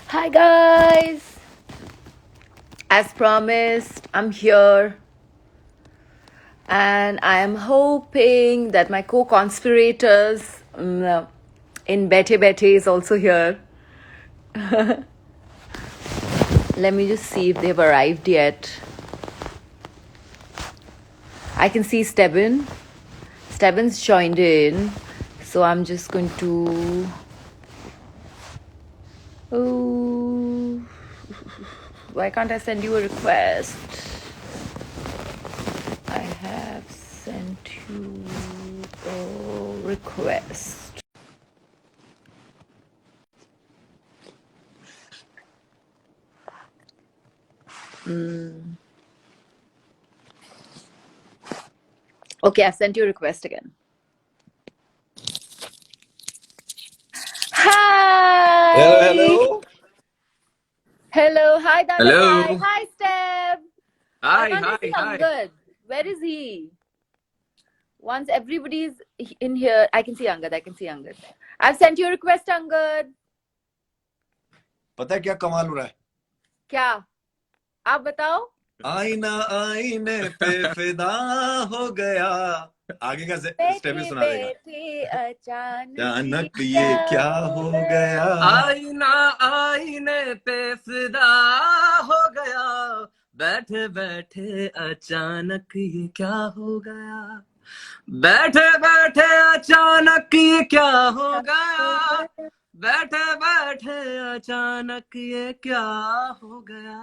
Hi guys! As promised, I'm here and I am hoping that my co-conspirators in Bete Bete is also here. Let me just see if they've arrived yet. I can see Stebbin. Stebbin's joined in, so I'm just going to... Oh, why can't I send you a request? I have sent you a request. Okay, I've sent you a request again. Hi! Hello. Hello, hi Dada Bhai. Hello. Hi Steph. Why Hi, can't I hi, see hi. Angad? Where is he? Once everybody's in here, I can see Angad. I can see Angad. I've sent you a request, Angad. पता है क्या कमाल हो रहा है? क्या? आप बताओ. आईना आईने पे फिदा हो गया. आगे का स्टेप भी बैठे सुना देगा. बैठे अचानक अचानक क्या ये क्या हो हो गया? गया. आईना आईने पे फिदा हो गया, बैठे बैठे अचानक ये क्या हो गया, बैठे बैठे अचानक ये क्या हो गया, बैठे बैठे अचानक ये क्या हो गया.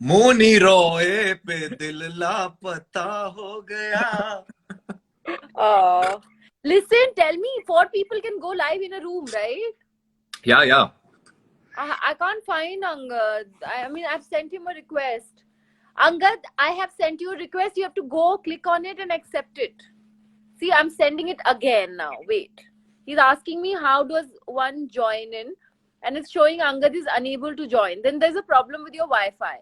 मोनी रॉय पे दिल लापता हो गया. Oh. Listen, tell me, 4 people can go live in a room, right? Yeah. I can't find Angad. I mean, I've sent him a request. Angad, I have sent you a request. You have to go click on it and accept it. See, I'm sending it again now. Wait. He's asking me how does one join in, and it's showing Angad is unable to join. Then there's a problem with your Wi-Fi.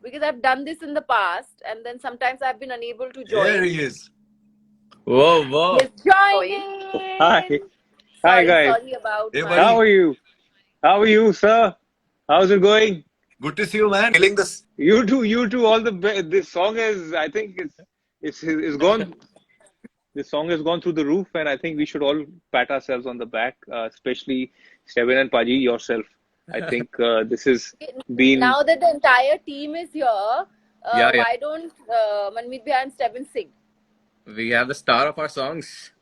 Because I've done this in the past, and then sometimes I've been unable to join. There he is. Whoa. He's joining. Hi. Sorry, Hi, guys. sorry about Hey, my... buddy. How are you? How are you, sir? How's it going? Good to see you, man. Feeling this. You too. All the this song is, I think it's gone. This song has gone through the roof, and I think we should all pat ourselves on the back, especially Steven and Paji, yourself. I think this has been. Now that the entire team is here, Yeah. why don't Manmeet Bhai and Steven sing? We have the star of our songs.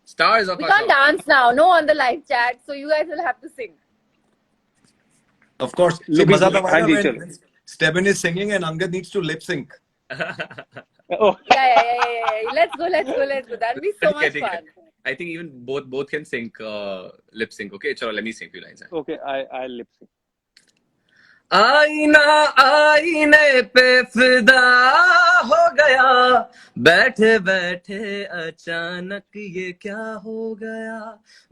Stars of We our can't songs. dance now, no, on the live chat, so you guys will have to sing. Of course. So Looking- मजा तब आएगा हाँ जी, when चलो. Stebbin is singing and Angad needs to lip sync. Oh, Yeah. Let's go. That'll be so much fun. I think even both can sing lip sync. Okay, chalo, let me sing a few lines. okay. I'll lip sync. आईना आईने पे फिदा हो गया, बैठे बैठे अचानक ये क्या हो गया,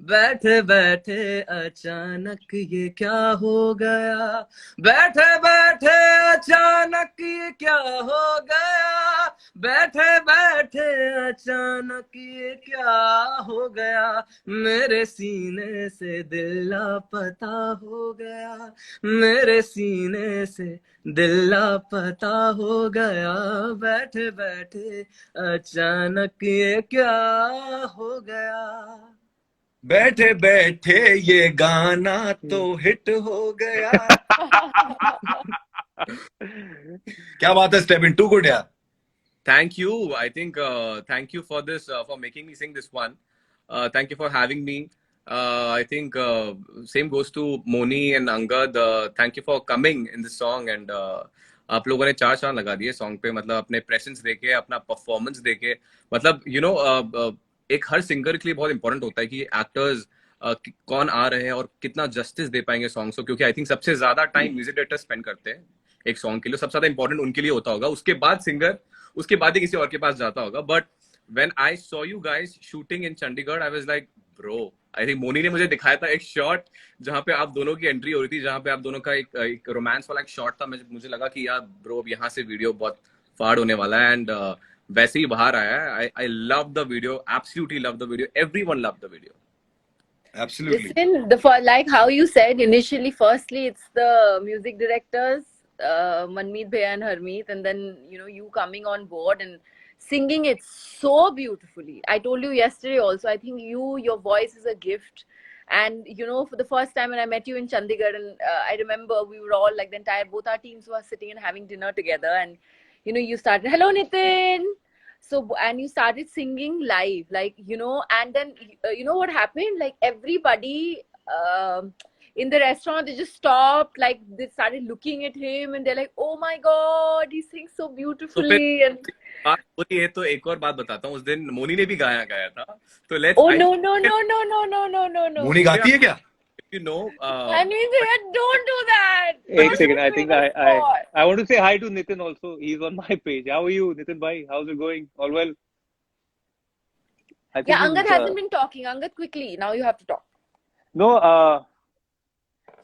बैठे बैठे अचानक ये क्या हो गया, बैठे बैठे अचानक ये क्या हो गया, बैठे बैठे अचानक ये क्या हो गया, मेरे सीने से दिल लापता हो गया, मेरे सीने से दिल लापता हो गया, बैठे बैठे अचानक ये क्या हो गया. बैठे बैठे ये गाना तो हिट हो गया. क्या बात है Stebbin, too good यार. Thank you. I think thank you for this for making me sing this one. Thank you for having me. I think same goes to Moni and Angad. Thank you for coming in this song and आप लोगों ने 4 चांद लगा दिए song पे. मतलब अपने presence देके, अपना परफॉर्मेंस देके, मतलब यू नो एक हर सिंगर के लिए बहुत इंपॉर्टेंट होता है कि एक्टर्स कौन आ रहे हैं और कितना जस्टिस दे पाएंगे सॉन्ग्स को, क्योंकि आई थिंक सबसे ज्यादा टाइम म्यूजिक डायरेक्टर स्पेंड करते हैं एक सॉन्ग के लिए. सबसे ज्यादा इंपॉर्टेंट उनके लिए होता होगा, उसके बाद सिंगर, उसके बाद ही किसी और के पास जाता होगा. But when I saw you guys shooting in Chandigarh, I was like bro, I think Moni ने मुझे दिखाया था एक शॉट जहां पे आप दोनों की एंट्री हो रही थी, जहां पे आप दोनों का एक रोमांस वाला एक शॉट था. मुझे लगा कि यार ब्रो अब यहाँ से वीडियो बहुत फाड़ होने वाला है. एंड वैसे ही बाहर आया है. I love the video, absolutely love the video, everyone love the video. Absolutely. Listen, like how you said initially, firstly, it's the music directors, Manmeet Bhaiya and Harmeet, and then you coming on board and singing it so beautifully. I told you yesterday also. I think your voice is a gift. And for the first time when I met you in Chandigarh, and I remember we were all like both our teams were sitting and having dinner together, and you started, "Hello, Nitin." So, and you started singing live, like and then what happened, like everybody in the restaurant, they just stopped, like they started looking at him and they're like, "Oh my god, he sings so तो फिर beautifully." And बात बोली है तो एक और बात बताता हूँ, उस दिन मोनी ने भी गाया गाया था, तो let's oh I no no no no no no no no no Moni गाती है क्या? You know I mean, don't do that. एक Don't second, put I me think in a spot. I want to say hi to Nitin also. He's on my page. How are you, Nitin bhai? How's it going? All well? I think Yeah, he's, Angad hasn't been talking. Angad, quickly, now you have to talk. no,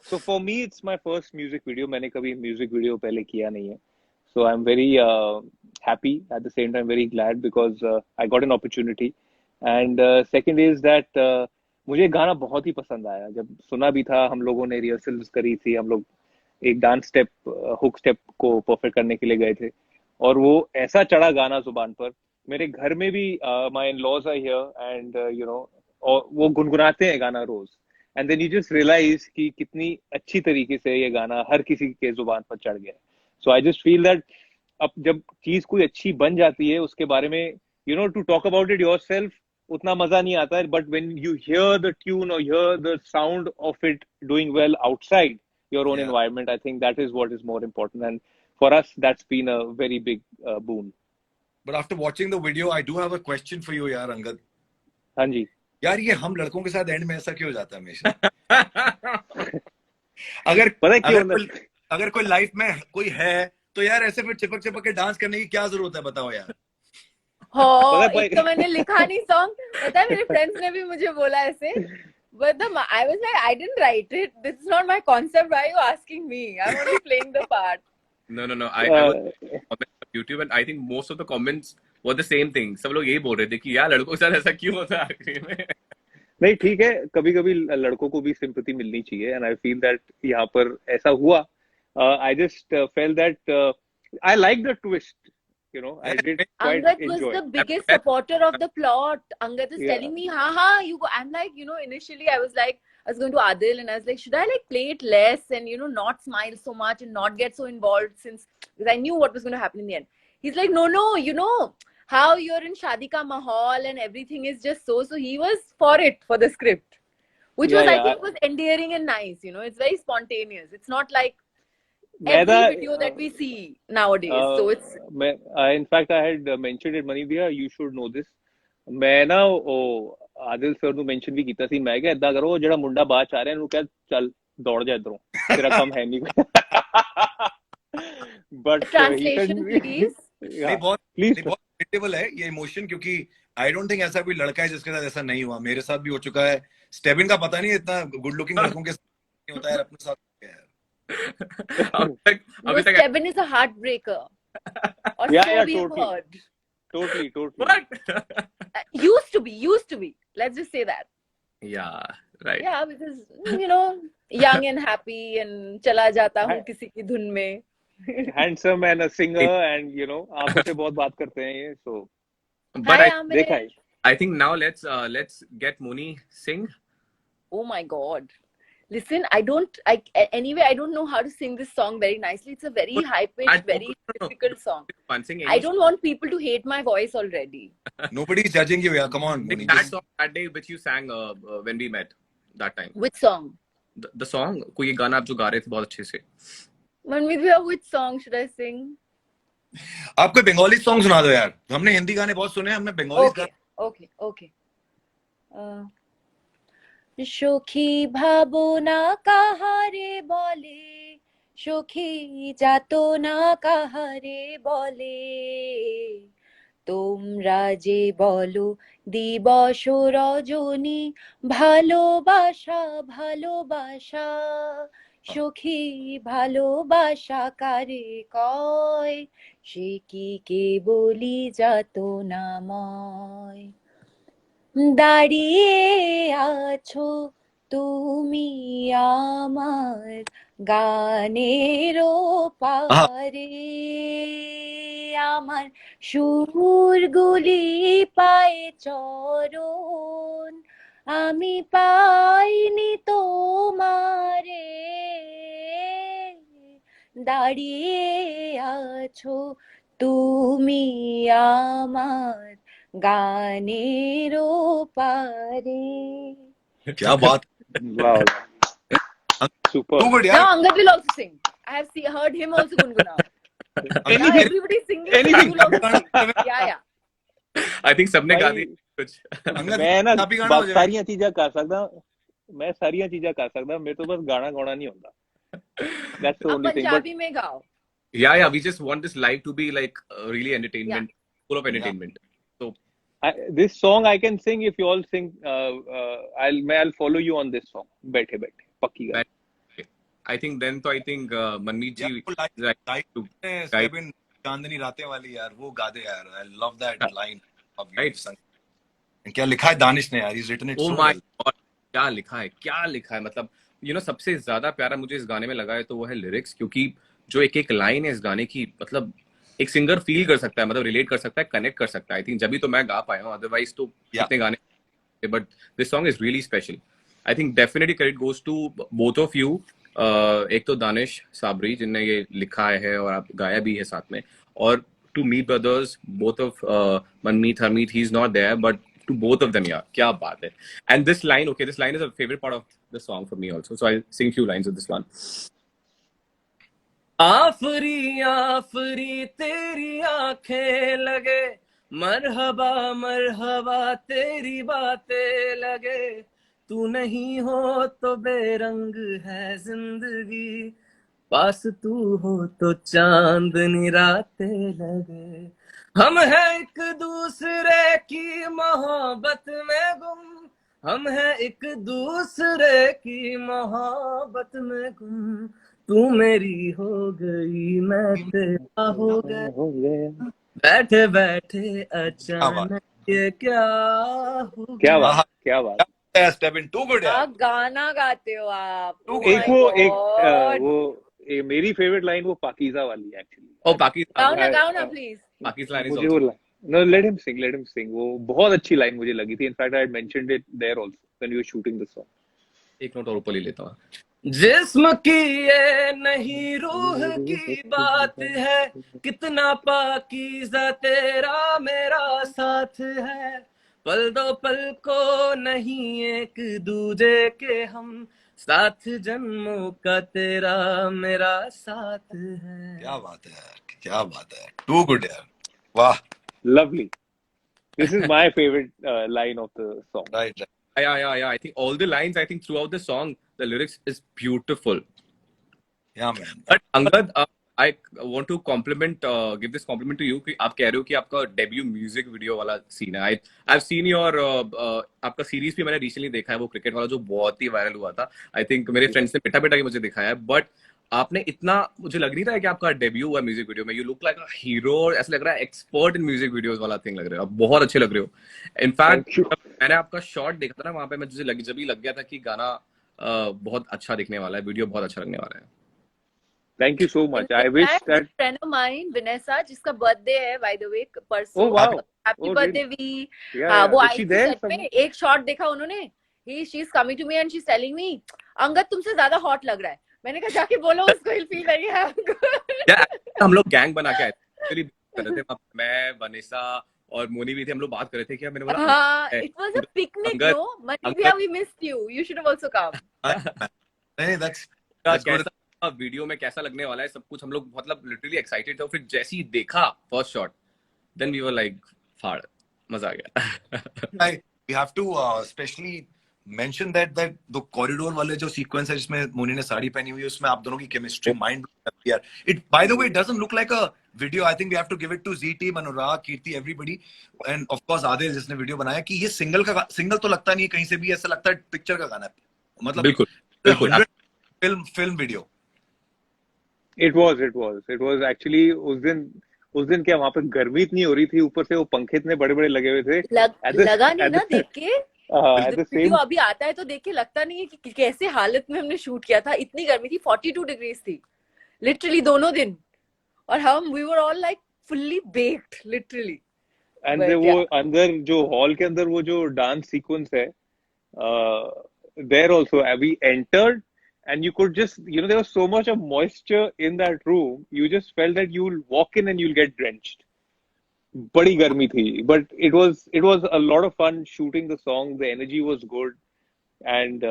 so for me, it's my first music video. मैंने कभी music video पहले किया नहीं है. So I'm very happy, at the same time very glad, because I got an opportunity. And second is that मुझे गाना बहुत ही पसंद आया. जब सुना भी था, हम लोगों ने रिहर्सल्स करी थी, हम लोग एक डांस स्टेप, हुक स्टेप को परफेक्ट करने के लिए गए थे, और वो ऐसा चढ़ा गाना जुबान पर. मेरे घर में भी my in laws are here, and और वो गुनगुनाते हैं गाना रोज. And then you just realize कि कितनी अच्छी तरीके से ये गाना हर किसी के जुबान पर चढ़ गया. सो आई जस्ट फील दैट अब जब चीज कोई अच्छी बन जाती है, उसके बारे में to talk about it yourself उतना मजा नहीं आता है, but when you hear the tune और hear the sound of it doing well outside your own Yeah. environment, I think that is what is more important. And for us, that's been a very big boon. But after watching the video, I do have a question for you, यार अंगद. हाँ जी. यार ये हम लड़कों के साथ and में ऐसा क्यों हो जाता है हमेशा? अगर पता है क्यों? अगर कोई लाइफ में कोई है तो यार ऐसे फिर चिपक चिपक के डांस करने की क्या जरूरत है, बताओ यार. हाँ, एक तो मैंने लिखा नहीं सॉन्ग, पता है मेरे फ्रेंड्स ने भी मुझे बोला ऐसे, but I was like, I didn't write it. This is not my concept. Why are you asking me? I'm only playing the part. No. I was on YouTube and I think most of the comments were the same thing. सब लोग यही बोल रहे थे कि यार लड़कों के साथ ऐसा क्यों होता है आखिरी में. नहीं, ठीक है, कभी कभी लड़कों को भी सिंपैथी मिलनी चाहिए, एंड आई फील दैट यहाँ पर ऐसा हुआ. I just fail that I like the twist. I did quite Angad enjoy. was the biggest supporter of the plot. Angad is telling me, haha, you go. I'm like, initially I was going to Adil and I was like, should I like play it less and not smile so much and not get so involved, because I knew what was going to happen in the end. He's like, no, how you're in Shadi Ka Mahal and everything is just so he was for it, for the script, which I think was endearing and nice. It's very spontaneous. It's not like every video that we see nowadays. So it's in fact I had mentioned it, Mani bhaiya, you should know this. मैं ना Adil sir ਨੂੰ mention ਵੀ ਕੀਤਾ ਸੀ. ਮੈਂ ਕਿਹਾ ਏਦਾਂ ਕਰੋ, ਜਿਹੜਾ ਮੁੰਡਾ ਬਾਅਦ ਚ ਆ ਰਿਹਾ ਇਹਨੂੰ ਕਹਿ ਚੱਲ ਦੌੜ ਜਾ ਇਧਰੋਂ, ਤੇਰਾ ਕੰਮ ਹੈ ਨਹੀਂ ਕੋਈ. But translation please. नहीं, बहुत रिलेटेबल है ये इमोशन, क्योंकि आई डोंट थिंक ऐसा कोई लड़का है जिसके साथ ऐसा नहीं हुआ. मेरे साथ भी हो चुका है. स्टेबिन का पता नहीं इतना गुड लुकिंग लड़कों के साथ होता है, अपने साथ क्या है. अभी तक Stebbin is a heartbreaker. Or so we've heard. Totally. What? Used to be. Let's just say that. Yeah, right. Yeah, because young and happy and चला जाता हूँ किसी की धुन में. Handsome and a singer, and आंखों से बहुत बात करते हैं ये. So, But Hi, I think now let's get Moni sing. Oh my God. Listen, I don't know how to sing this song very nicely. It's a very high-pitched, very difficult song. I don't want people to hate my voice already. Nobody is judging you, yeah. Come on, Moni. That song that day which you sang when we met that time. Which song? The song, कोई गाना आप जो गा रहे थे बहुत अच्छे से. Manmeet bhaiya, which song should I sing? आप कोई बंगाली सॉन्ग सुना दो यार. हमने हिंदी गाने बहुत सुने, हमने बंगाली Okay. সখী ভাবনা কাহারে বলে, সখী যাতনা কাহারে বলে, তোমরা যে বলো দিবস রজনী, ভালোবাসা সখী ভালোবাসা কারে কয়, সে কি কেবলি যাতনাময়. দাঁড়িয়ে আছো তুমি আমার গানের পারে, আমার সুরগুলি পায়ে চরণ, আমি পাইনি তোমারে, দাঁড়িয়ে আছো তুমি আমার গানের পারে। क्या बात। Wow. Super. Too good, Now यार। Angad will also sing. I have heard him also gungunao. Now Anything. everybody is singing. Anything. You will also sing. Yeah. I think सबने गा दी भाई, कुछ। अंगद, मैं ना आप ही गाना हो जाएगा। सारियां चीजां कर सकदा, मैं सारियां चीजां कर सकदा, मेरे तो बस गाना गाना नहीं होता। That's the अब only thing. But पंजाबी में गाओ. Yeah, we just want this live to be like really entertainment, full of entertainment. So this song I can sing if you all sing. I'll follow you on this song. बैठे बैठे पक्की गाल। I think then तो I think मनमीत यार, जी वो right line to step in चांदनी रातें वाली, यार वो गा दे यार। I love that line of Right. You. क्या लिखा है दानिश ने यार, he's written it Oh so my well। God, क्या लिखा है मतलब सबसे ज्यादा प्यारा मुझे इस गाने में लगा है तो वो है लिरिक्स, क्योंकि जो एक एक लाइन है इस गाने की, मतलब एक सिंगर फील कर सकता है, मतलब रिलेट कर सकता है, कनेक्ट कर सकता है। आई थिंक जब भी तो मैं गा पाया हूँ, अदरवाइज तो इतने गाने, but this song is really special. I think definitely credit goes to both of you. एक तो दानिश साबरी जिनने ये लिखा है और आप गाया भी है साथ में, और to me brothers, both of Manmeet, Harmeet, he is not there, but to both of them, yeah, क्या बात है। And this line is a favorite part of the song for me also, so I'll sing few lines of this one. आफरी आफरी तेरी आंखें लगे, मरहबा मरहबा तेरी बातें लगे, तू नहीं हो तो बेरंग है जिंदगी, पास तू हो तो चांदनी रातें लगे, हम हैं एक दूसरे की मोहब्बत में गुम, हम हैं एक दूसरे की मोहब्बत में गुम, तू मेरी हो गई मैं तेरा हो गया, बैठे बैठे अचानक ये क्या हो क्या गया। बात, क्या बात। स्टेप इन टू गुड यार। क्या गाना गाते हो आप। Too Oh good. my एक God. वो मेरी फेवरेट लाइन वो पाकीज़ा वाली है एक्चुअली। Oh, Pakistan गाओ ना प्लीज। line is मुझे also वो no, let him sing, वो बहुत अच्छी लाइन मुझे लगी थी। In fact I mentioned it there also when you were shooting the song. एक नोट और ऊपर ले लेता हूँ। जिस्म की ये नहीं रूह की बात है, कितना पाकीज़ा तेरा मेरा साथ है, पल दो पल को नहीं एक दूजे के हम, साथ जन्मों का तेरा मेरा साथ है। क्या बात है यार, क्या बात है। टू गुड यार, वाह। Lovely. This is my favorite line of the song. Right. Yeah. I think all the lines, I think throughout the song, the lyrics is beautiful. या man. But Angad, I want to give this compliment to you कि आप कह रहे हो कि आपका debut music video वाला scene है। I've seen your आपका सीरीज भी मैंने रिसेंटली देखा है, वो क्रिकेट वाला जो बहुत ही वायरल हुआ था। आई थिंक मेरे फ्रेंड्स ने पिटा के मुझे दिखाया है, बट आपने इतना, मुझे लग नहीं रहा है कि आपका डेब्यू हुआ म्यूजिक वीडियो में। You look like a hero, ऐसा लग रहा है एक्सपर्ट इन म्यूजिक वीडियोस वाला थिंग लग रहे हो आप, बहुत अच्छे लग रहे हो। इनफैक्ट मैंने आपका शॉट देखा था ना वहां पे, मुझे जब भी लग गया था कि गाना बहुत अच्छा दिखने वाला है, वीडियो बहुत अच्छा लगने वाला है। Thank you so much. I wish that friend of mine Vanessa, जिसका बर्थडे है by the way परसों। Oh wow. Happy Oh, birthday really? V। Yeah, वो is आई she थी there set पे, एक शॉट देखा उन्होंने। She's coming to me and she's telling me, Angad तुमसे ज्यादा हॉट लग रहा है। मैंने कहा जाके बोलो उसको, he'll feel very happy। हम लोग गैंग बना के आए थे, कर रहे थे मैं, वनेसा और मोनी भी थे, हम लोग बात कर रहे थे कि मैंने बोला हाँ, it was a picnic, no? Manivia, we missed you. You should have also come। नहीं, that's good। कैसा वीडियो में कैसा लगने वाला है सब कुछ, हम लोग मतलब लिटरली एक्साइटेड थे, और फिर जैसे ही देखा first shot, then we were like फाड़, मजा आ गया। We have to especially mention that the corridor वाले जो सीक्वेंस है जिसमें मोनी ने साड़ी पहनी हुई है, उसमें आप दोनों की केमिस्ट्री माइंड यार। It, by the way, it doesn't look like a video. I think we have to give it to Z team, Anurag, Kirti, everybody, and of course Adil जिसने वीडियो बनाया, कि ये सिंगल तो लगता नहीं है कहीं से भी, ऐसा लगता है पिक्चर का गाना है, मतलब बिल्कुल film video. it was actually उस दिन क्या वहां पे गर्मी इतनी हो रही थी, ऊपर से वो पंखे इतने बड़े-बड़े लगे हुए थे। लगा नहीं ना देख के। at the वीडियो same अभी आता है तो देख के लगता नहीं है कि कैसे हालत में हमने शूट किया था. इतनी गर्मी थी, 42 डिग्रीज थी लिटरली दोनों दिन. और हम we were all like fully baked literally. and But वो yeah. अंदर जो हॉल के अंदर वो जो डांस सीक्वेंस है, there also we entered and you could just, you know, there was so much of moisture in that room, you just felt that you'll walk in and you'll get drenched. बड़ी गर्मी थी, but it was a lot of fun shooting the song. The energy was good, and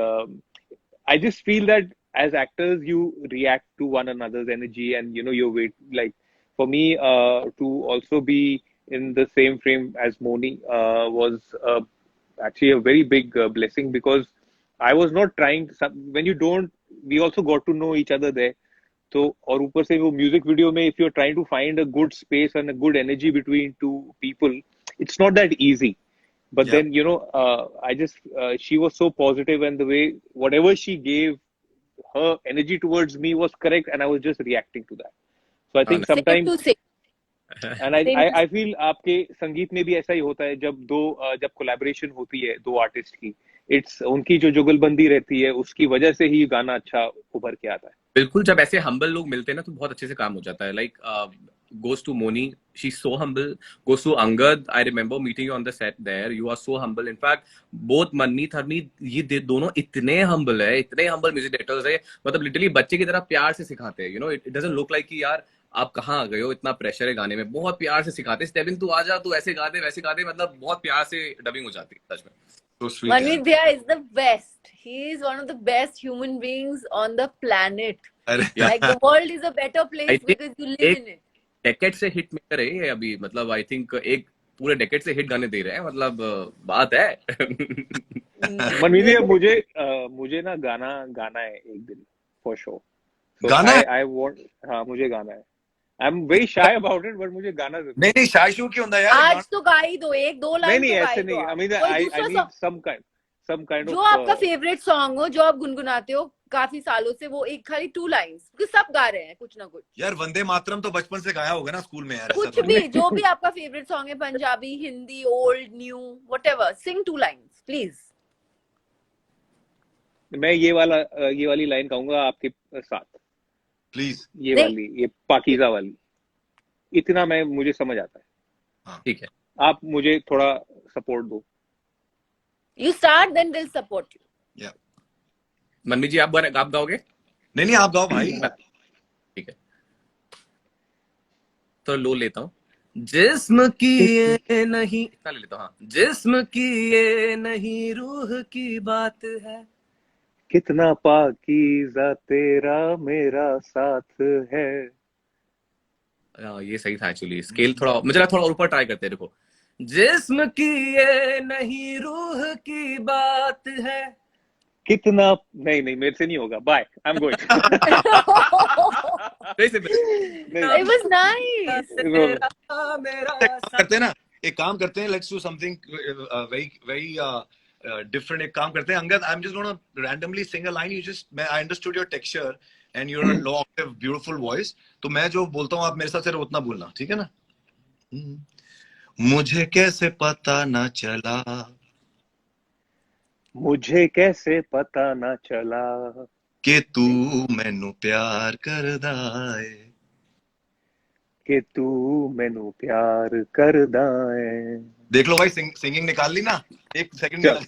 I just feel that as actors you react to one another's energy, and you know your weight. Like for me, to also be in the same frame as Moni was actually a very big blessing, because I was not trying. When you don't, we also got to know each other there. तो और ऊपर से वो music video में if you are trying to find a good space and a good energy between two people, it's not that easy. But Yeah. then, you know, I just she was so positive, and the way whatever she gave, her energy towards me was correct, and I was just reacting to that. So I Oh, think nice. Same sometimes, to same. and I Same I, to I feel आपके संगीत में भी ऐसा ही होता है, जब collaboration होती है दो आर्टिस्ट की, इट्स उनकी जो जुगलबंदी रहती है उसकी वजह से ही गाना अच्छा उभर के आता है. बिल्कुल, जब ऐसे हम्बल लोग मिलते हैं ना तो बहुत अच्छे से काम हो जाता है. Like goes to Moni, she's so humble. Goes to Angad, I remember meeting you on the set there. You are so humble. In fact, both Manmeet, Harmeet, ये दोनों इतने humble है, इतने humble music directors है. मतलब literally बच्चे की तरह प्यार से सिखाते हैं. You know, it doesn't look like कि यार आप कहाँ आ गए हो, इतना प्रेशर है गाने में. बहुत प्यार से सिखाते हैं. स्टेबिन तू आ जा, तू ऐसे गा दे, वैसे गा दे. मतलब बहुत प्यार से डबिंग हो जाती है सच में. So sweet. Manmeet Bhaiya is the best. He is one of the best human beings on the planet. अरे Like the world is a better I place think because you live एक in it. Decade से hit maker है ये अभी. मतलब I think एक पूरे decade से हिट गाने दे रहे हैं. मतलब बात है. मनमीत भैया, मुझे ना गाना है एक दिन फॉर श्योर. सो गाना है? आई वांट, हाँ मुझे गाना है. I am very shy about it, but मुझे गाना जरूर. नहीं शाय शो क्यों होता यार? आज तो गा ही दो, एक दो नहीं लाइन नहीं तो गा ऐसे ही दो नहीं. आप. आई मीन कोई आई दूसरा नीड song some kind जो of आपका फेवरेट सॉन्ग हो, जो आप गुनगुनाते हो काफी सालों से, वो एक खाली 2 लाइन्स, क्योंकि सब गा रहे हैं कुछ ना कुछ. यार वंदे मातरम तो बचपन से गाया होगा ना स्कूल में यार. ऐसा कुछ तो भी, जो भी आपका फेवरेट सॉन्ग है, Punjabi, Hindi, old, new, whatever, sing 2 lines please. मैं ये वाली लाइन गाऊंगा आपके साथ. प्लीज. ये नहीं. वाली, ये पाकीज़ा वाली. इतना मुझे समझ आता है. ठीक है, आप मुझे थोड़ा सपोर्ट दो. You start, then they'll support you. या मनमीत जी आप गाओगे? नहीं आप गाओ भाई. ठीक है, तो लो लेता हूँ. जिस्म की ये नहीं, इतना ले लेता हूँ. हाँ, जिस्म की ये नहीं रूह की बात है. कितना पाकीज़ा तेरा मेरा साथ है. ये सही था एक्चुअली. स्केल थोड़ा मुझे लगा थोड़ा और ऊपर ट्राई करते हैं. देखो, जिस्म की ये नहीं रूह की बात है. कितना, नहीं मेरे से नहीं होगा. Bye, I am going. It was nice. करते हैं ना, एक काम करते हैं. Let's do something very very different. एक काम करते हैं Angad, I am just gonna randomly sing a line. You just, I understood your texture and your low octave beautiful voice. तो मैं जो बोलता हूँ आप मेरे साथ सिर्फ उतना बोलना, ठीक है ना? मुझे कैसे पता ना चला, मुझे कैसे पता ना चला कि तू मैनू प्यार करदा है, कि तू मैनू प्यार करदा है. देख लो भाई, सिंगिंग निकाल ली ना एक सेकंड में.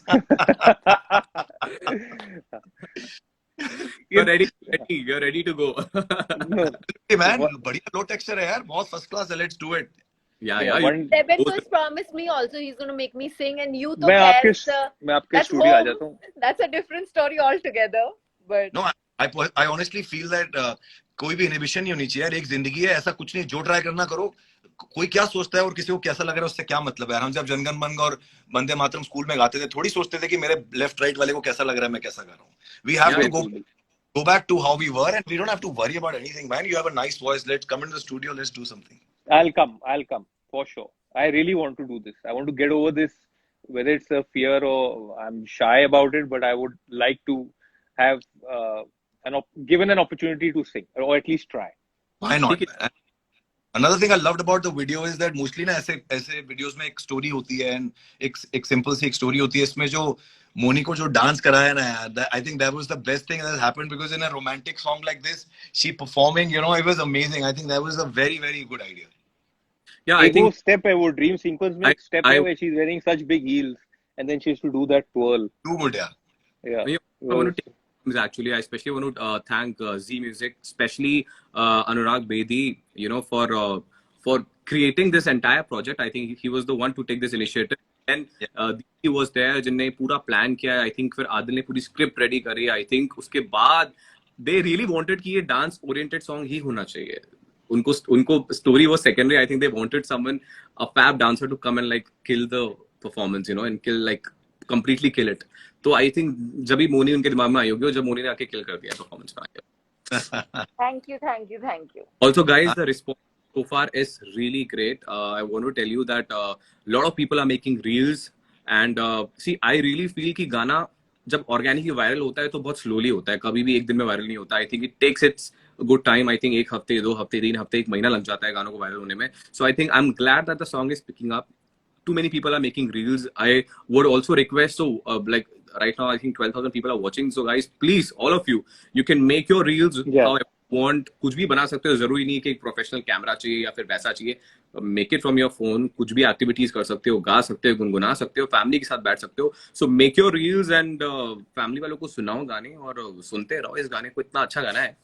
You're ready to go. Man बढ़िया लो टेक्सचर है यार, बहुत फर्स्ट क्लास है. Let's do it. Yeah. Devin has promised me also he's going to make me sing, and you तो मैं आपके that's स्टूडियो आ home. जाता हूँ. That's a different story altogether. But No, I honestly feel that कोई भी inhibition नहीं होनी चाहिए यार. एक जिंदगी है, ऐसा कुछ नहीं. जो ट्राई करना करो. कोई क्या सोचता है और किसी को कैसा लग रहा है उससे क्या मतलब है यार. हम जब जनगण मन और वंदे मातरम स्कूल में गाते थे, थोड़ी सोचते थे कि मेरे लेफ्ट राइट वाले को कैसा लग रहा है, मैं कैसा गा रहा हूँ. We have to go back to how we were, and we don't have to worry about anything, man. You have a nice voice. Let's come into the studio. Let's do something. I'll come for sure. I really want to do this. I want to get over this, whether it's a fear or I'm shy about it, but I would like to have given an opportunity to sing, or at least try. Why not? ठीक है. Another thing I loved about the video is that mostly ना ऐसे videos में एक story होती है and एक simple सी एक story होती है. इसमें जो मोनी को जो dance कराया ना यार, I think that was the best thing that has happened, because in a romantic song like this, she performing, you know, it was amazing. I think that was a very, very good idea. Yeah, I एक वो think step है, वो dream sequence में I एक step है I where she's wearing such big heels and then she has to do that twirl. Too good, yeah. Yeah. I It want was, to take actually. I especially want to thank Z Music, especially Anurag Bedi, you know, for creating this entire project. I think he was the one to take this initiative. And he was there जिनने पूरा plan किया. I think फिर आदिल ने पूरी script ready करी. I think उसके बाद they really wanted कि ये dance oriented song ही होना चाहिए. उनको story was secondary. I think they wanted someone, a fab dancer, to come and like kill the performance, you know, and completely kill it. तो I think जब भी मोनी उनके दिमाग में आई होगी और जब मोनी ने आके किल कर दिया परफॉर्मेंस में आके. Thank you, thank you, thank you. Also guys, the response so far is really great. I want to tell you that a lot of people are making reels and see, I really feel कि गाना जब organically viral होता है तो बहुत slowly होता है, कभी भी एक दिन में वायरल नहीं होता. I think it takes it's good time. I think 1 हफ्ते 2 हफ्ते 3 हफ्ते 1 महीना लग जाता है गानों को वायरल होने में. So I think I am glad that the song is picking up. Too many people are making reels. I would also request, so like right now I think 12,000 people are watching, so guys, please, all of you can make your reels however you want. कुछ भी बना सकते हो, जरूरी नहीं कि एक professional camera चाहिए या फिर वैसा चाहिए. Make it from your phone. कुछ भी एक्टिविटीज कर सकते हो, गा सकते हो, गुनगुना सकते हो, फैमिली के साथ बैठ सकते हो. So make your reels and family वालों को सुनाओ गाने और सुनते रहो इस गाने को. इतना अच्छा गाना है.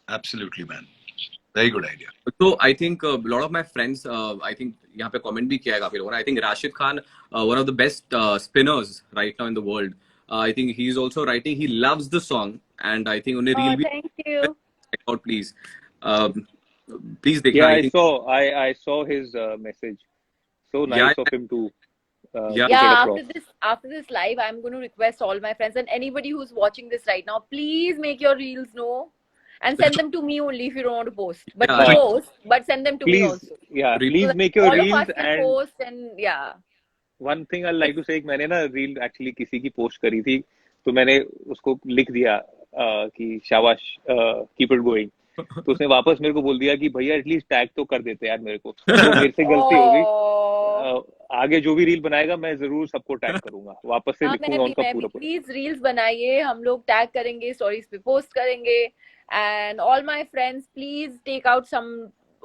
Absolutely, man. Very good idea. So I think a lot of my friends, I think यहाँ पे comment भी किया है काफी लोगों ने. I think Rashid Khan, one of the best spinners right now in the world. I think he's also writing. He loves the song, and I think उन्हें reel भी Thank you. check out please. Please देखना. yeah, I I think saw I saw his message. So nice Yeah, of him to Yeah. put it Yeah, across. after this live, I'm going to request all my friends and anybody who's watching this right now, please make your reels know and send them to me only if you don't want to post. But Yeah. post, but send them to me Please, also. yeah, Reel- please So that make your all of reels. us can And post and yeah. one thing I'd like to say, मैंने ना reel actually किसी की post करी थी, तो मैंने उसको लिख दिया कि शाबाश, keep it going. तो उसने वापस मेरे को बोल दिया कि भैया एटलीस्ट टैग तो कर देते यार मेरे को. तो मेरे से गलती हो गई. Oh. आगे जो भी रील बनाएगा मैं जरूर सबको टैग करूंगा, वापस से हाँ, लिखूंगा उनका मैं पूरा भी प्लीज रील्स बनाइए, हम लोग टैग करेंगे, स्टोरीज पे पोस्ट करेंगे. And all my friends, please take out some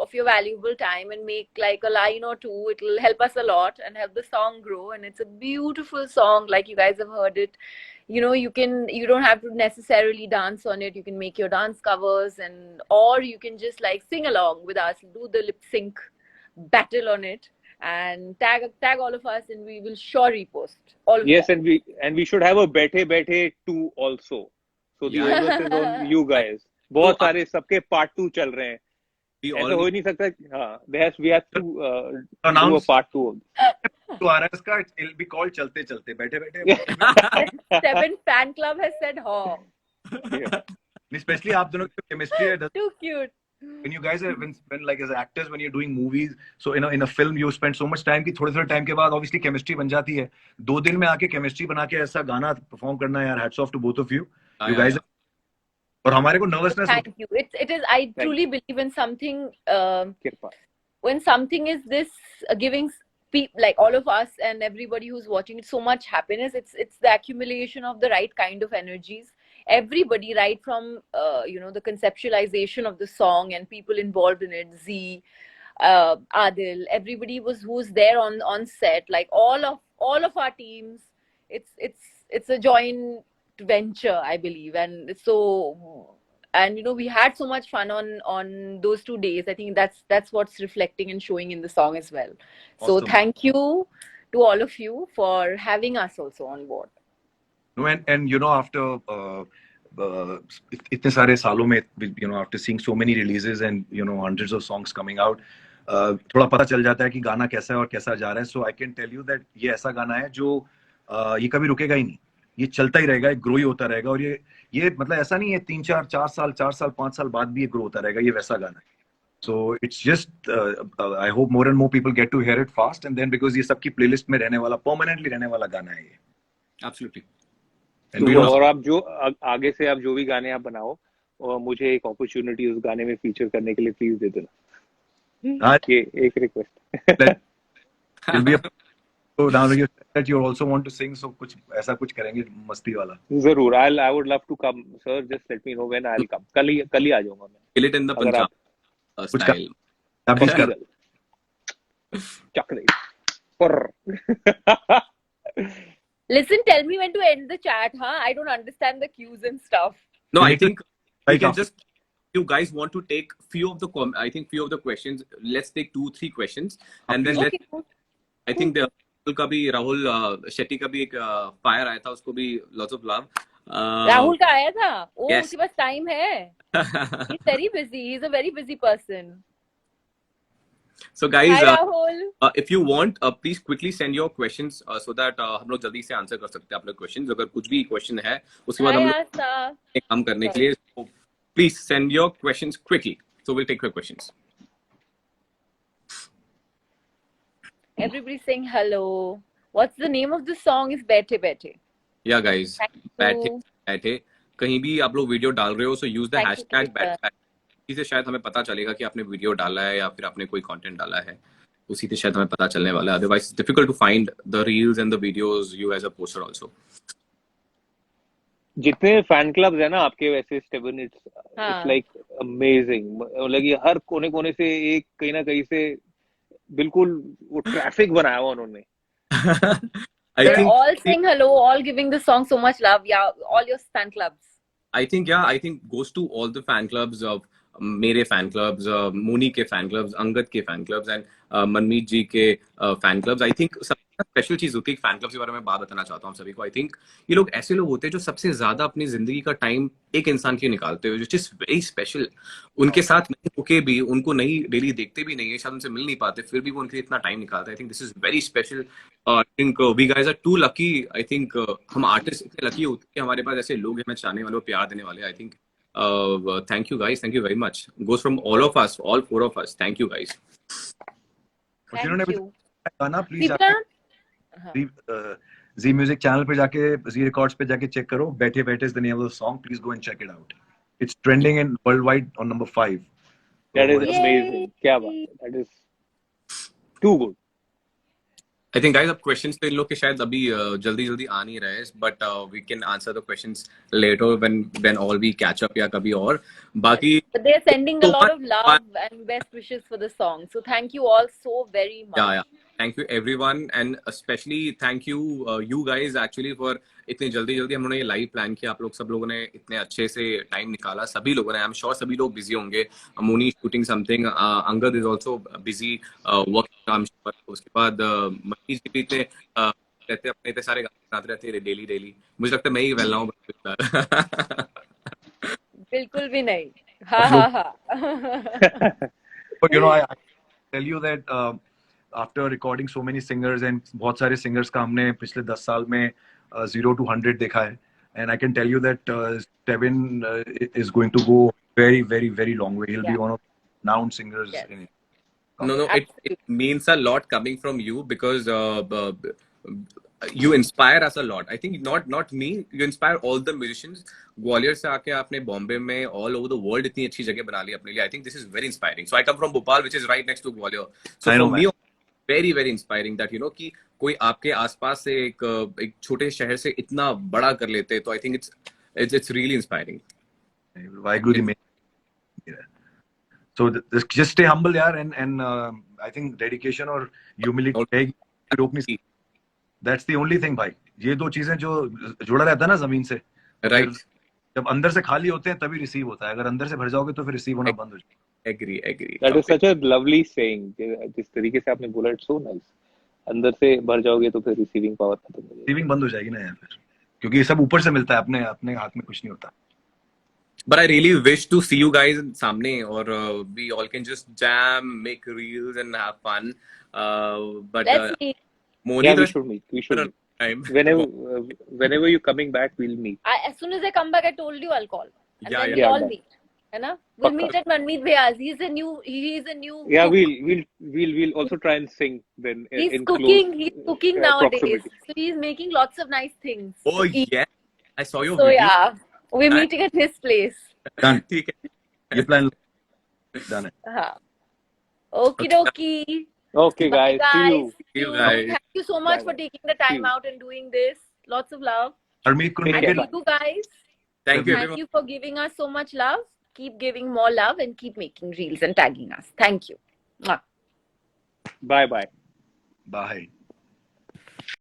of your valuable time and make like a line or two. It will help us a lot and help the song grow, and it's a beautiful song, like you guys have heard it. You know, you don't have to necessarily dance on it. You can make your dance covers, and or you can just like sing along with us, do the lip sync battle on it, and tag all of us, and we will sure repost all of Yes, that. and we should have a बैठे बैठे 2 also. So the Yeah. onus is on you guys. बहुत सारे सबके part 2 चल रहे हैं. We ऐसा हो already ही नहीं सकता. हाँ, we have to do a Announce part 2. to RS का, it'll be called चलते चलते बैठे बैठे. 7 fan club has said, "Oh, Yeah. Especially आप दोनों की chemistry है. too cute." When you guys are when like as actors, when you're doing movies, so in a film you spend so much time कि थोड़े time के बाद obviously chemistry बन जाती है. 2 दिन में आके chemistry बना के ऐसा गाना perform करना यार, hats off to both of you. You Yeah, guys. और हमारे को nervousness Thank you. It is. I truly believe in something. कृपा. When something is this giving people like all of us and everybody who's watching it so much happiness, it's the accumulation of the right kind of energies. Everybody, right from you know, the conceptualization of the song and people involved in it, Z, Adil, everybody who's there on set, like all of our teams. It's a joint venture, I believe, and so. And you know, we had so much fun on those 2 days. I think that's what's reflecting and showing in the song as well. So Awesome. thank you to all of you for having us also on board. No, and you know, after इतने सारे सालों में, you know, after seeing so many releases and you know hundreds of songs coming out, थोड़ा पता चल जाता है कि गाना कैसा है और कैसा जा रहा है. So I can tell you that ये ऐसा गाना है जो ये कभी रुकेगा ही नहीं. ये चलता ही रहेगा, ग्रो ही होता रहेगा. और ये मतलब ऐसा नहीं है 4 साल 5 साल बाद भी ये ग्रो होता रहेगा. ये वैसा गाना है. So it's just I hope more and more people get to hear it fast, and then because ये सबकी प्लेलिस्ट में रहने वाला, परमानेंटली रहने वाला गाना है ये. absolutely. And we और आप जो आगे से आप जो भी गाने आप बनाओ, और मुझे एक अपॉर्चुनिटी उस गाने में फीचर करने के लिए प्लीज दे देना. आज ये एक request. will be a, so now you said that you also want to sing, so कुछ ऐसा कुछ करेंगे मस्ती वाला. जरूर. I would love to come, sir. Just let me know when I'll come. कल ही आ जाऊंगा मैं. Kill it in the अगर Punjab आप कुछ style. आप प्लीज कर. चॉकलेट. और Listen, tell me when to end the chat, huh? I don't understand the cues and stuff. No, You I need to think we write can off. just. You guys want to take few of the I think few of the questions. Let's take 2-3 questions, and then Okay, cool. I think the का भी राहुल शेट्टी का भी एक fire आया था, उसको भी lots of love. Rahul का आया था. ओ, yes. उसके पास टाइम है. He's very busy. He's a very busy person. So guys, Hi Rahul. if you want, please quickly send your questions so that हम लोग जल्दी से आंसर कर सकते हैं अपने questions. अगर कुछ भी question है उसके बाद Hi हम लोग Asta. काम करने के लिए. So, please send your questions quickly. So we'll take your questions. Everybody saying hello. What's the name of the song? Is Baithe Baithe. Yeah guys, Thank बैठे you. बैठे कहीं भी आप लोग वीडियो डाल रहे हो, so use the Thank you, hashtag Krishna. बैठे. इसी से शायद हमें पता चलेगा कि आपने वीडियो डाला है या फिर आपने कोई कंटेंट डाला है. उसी से शायद हमें पता चलने वाला है. Otherwise, it's difficult to find the reels and the videos you as a poster also. जितने फैन क्लब्स है ना आपके वैसे स्टेवन, इट्स हाँ. Like amazing. मतलब ये हर कोने कोने से एक कहीं ना कहीं से बिल्कुल वो ट्रैफिक बनाया हुआ उन्होंने. I They're think all saying hello, all giving the song so much love. Yeah, all your fan clubs. I think goes to all the fan clubs of मेरे fan clubs, मोनी के fan clubs, अंगद के fan clubs and मनमीत जी के fan clubs. I think सबसे special चीज होती है fan clubs के बारे में बात बताना चाहता हूँ सभी को. I think ये लोग ऐसे लोग होते हैं जो सबसे ज्यादा अपनी जिंदगी का टाइम एक इंसान के लिए निकालते हैं, which is very special. उनके साथ नहीं होके भी, उनको नहीं डेली देखते भी नहीं है, शायद उनसे मिल नहीं पाते, फिर भी वो उनके लिए इतना टाइम निकालते हैं. I think this is very special. I think we guys are too lucky. I think हम आर्टिस्ट इतने लकी होते हैं कि हमारे पास ऐसे लोग हैं, हमें चाहने वाले, प्यार देने वाले. I think thank you guys, thank you very much. Goes from all of us, all 4 of us. Thank you guys. और जिन्होंने Thank अभी you. गाना please People are Zee music channel पे जाके, जी रिकॉर्ड्स पे जाके चेक करो. बैठे बैठे is the name of the song. Please go and check it out. It's trending in world wide on number 5. That is Yay. Amazing. क्या बात है. That is too good. I think guys, अब questions तो इन लोग के शायद अभी जल्दी आ नहीं रहे, but we can answer the questions later when all we catch up या कभी और. बाकी But they're sending a So lot much of love and best wishes for the song. So thank you all so very much. yeah. Thank you everyone and especially thank you you guys actually for इतने जल्दी हम लोगों ने ये live plan किया. आप लोग सब लोगों ने इतने अच्छे से टाइम निकाला, सभी लोगों ने. आई एम श्योर सभी लोग बिजी होंगे. Moni shooting something, Angad is also busy working, I am sure. उसके बाद मनीष जी भी इतने रहते, अपने इतने सारे गाने बनाते रहते हैं डेली. मुझे लगता है मैं ही वेल नाउ. बिल्कुल भी नहीं. हा. But you know, I tell you that after recording so many singers and बहुत सारे singers का हमने पिछले 10 साल में 0 to 100 देखा है. And I can tell you that Stevin is going to go very, very, very long way. He'll be Yeah. one of the renowned singers Yes. in it. No, it means a lot coming from you because you inspire us a lot. I think not me, you inspire all the musicians. Gwalior से आके आपने बॉम्बे में all over the world इतनी अच्छी जगह बना ली अपने लिए. I think this is very inspiring. So I come from Bhopal, which is right next to Gwalior. So I know, for me, very very inspiring that you know कि कोई आपके आसपास से एक छोटे शहर से इतना बड़ा कर लेते, तो I think it's really inspiring. Vaheguru ji made it. So just stay humble यार, and I think dedication और humility रहेगी, रोक नहीं सकती. That's the only thing भाई. ये दो चीजें जो जुड़ा रहता है ना जमीन से, Right. जब अंदर से खाली होते हैं तभी रिसीव होता है. अगर अंदर से भर जाओगे तो फिर रिसीव होना बंद हो जाएगा. Agree. That is such a lovely saying. जिस तरीके से आपने बोला, इट्स सो नाइस. अंदर से भर जाओगे तो फिर रिसीविंग पावर खत्म हो जाएगी. रिसीविंग बंद हो जाएगी ना यार फिर, क्योंकि ये सब ऊपर से मिलता है, अपने हाथ में कुछ नहीं होता. But I really wish to see you guys सामने, or we all can just jam, make reels and have fun. But Let's meet. Yeah, Moni, we should meet. time. Whenever you coming back, we'll meet. As soon as I come back, I told you I'll call. And Yeah, then yeah. we'll all Yeah. meet. है ना? We'll meet at Manmeet Vyas. He's a new Yeah, cook. we'll also try and sing then. He's in cooking. close, He's cooking nowadays. proximity. So he's making lots of nice things. Oh to eat. yeah, I saw your So video. yeah, we're meeting at his place. Done. ठीक है. ये plan done है. हाँ. Okie dokie. Okay, Bye, guys. See you. See you guys. Thank you so much for Bye-bye. taking the time See you. out and doing this. Lots of love. Harmeet couldn't Take make care. it. And you guys, Thank you, thank everyone. you for giving us so much love. Keep giving more love and keep making reels and tagging us. Thank you. Mwah. Bye-bye. Bye.